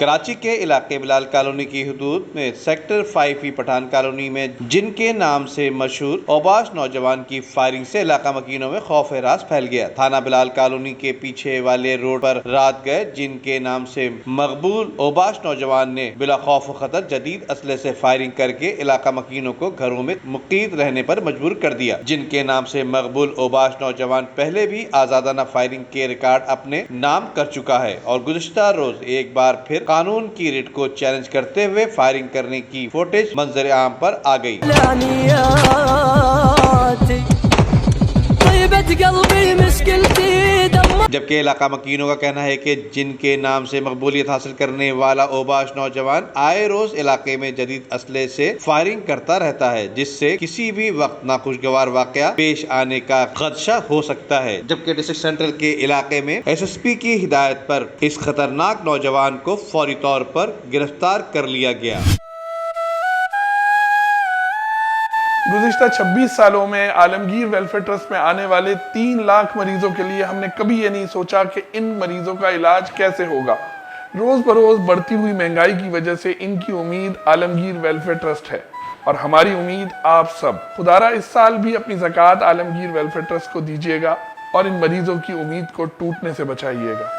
कराची के इलाके बिलाल कॉलोनी की हदूद में सेक्टर 5 पठान कॉलोनी में जिनके नाम से मशहूर औबाश नौजवान की फायरिंग से इलाका मकीनों में खौफ हरास फैल गया। थाना बिलाल कॉलोनी के पीछे वाले रोड पर रात गए जिनके नाम से मकबूल औबाश नौजवान ने बिला खौफ खतर जदीद असले से फायरिंग करके इलाका मकीनों को घरों में मुक़ीद रहने पर मजबूर कर दिया। जिनके नाम से मकबूल औबाश नौजवान पहले भी आजादाना फायरिंग के रिकॉर्ड अपने नाम कर चुका है और गुज़िश्ता रोज एक बार फिर कानून की रिट को चैलेंज करते हुए फायरिंग करने की फुटेज मंजर आम पर आ गई। जबकि इलाका मकीनों का कहना है कि जिनके नाम से मकबूलियत हासिल करने वाला औबाश नौजवान आए रोज इलाके में जदीद असले से फायरिंग करता रहता है, जिससे किसी भी वक्त नाखुशगवार वाकया पेश आने का खदशा हो सकता है। जबकि डिस्ट्रिक्ट सेंट्रल के इलाके में SSP की हिदायत पर इस खतरनाक नौजवान को फौरी तौर पर गिरफ्तार कर लिया गया। गुज़िश्ता 26 सालों में आलमगीर वेलफेयर ट्रस्ट में आने वाले 3 लाख मरीजों के लिए हमने कभी ये नहीं सोचा कि इन मरीजों का इलाज कैसे होगा। रोज बरोज बढ़ती हुई महंगाई की वजह से इनकी उम्मीद आलमगीर वेलफेयर ट्रस्ट है और हमारी उम्मीद आप सब। खुदारा इस साल भी अपनी ज़कात आलमगीर वेलफेयर ट्रस्ट को दीजिएगा और इन मरीजों की उम्मीद को टूटने से बचाइएगा।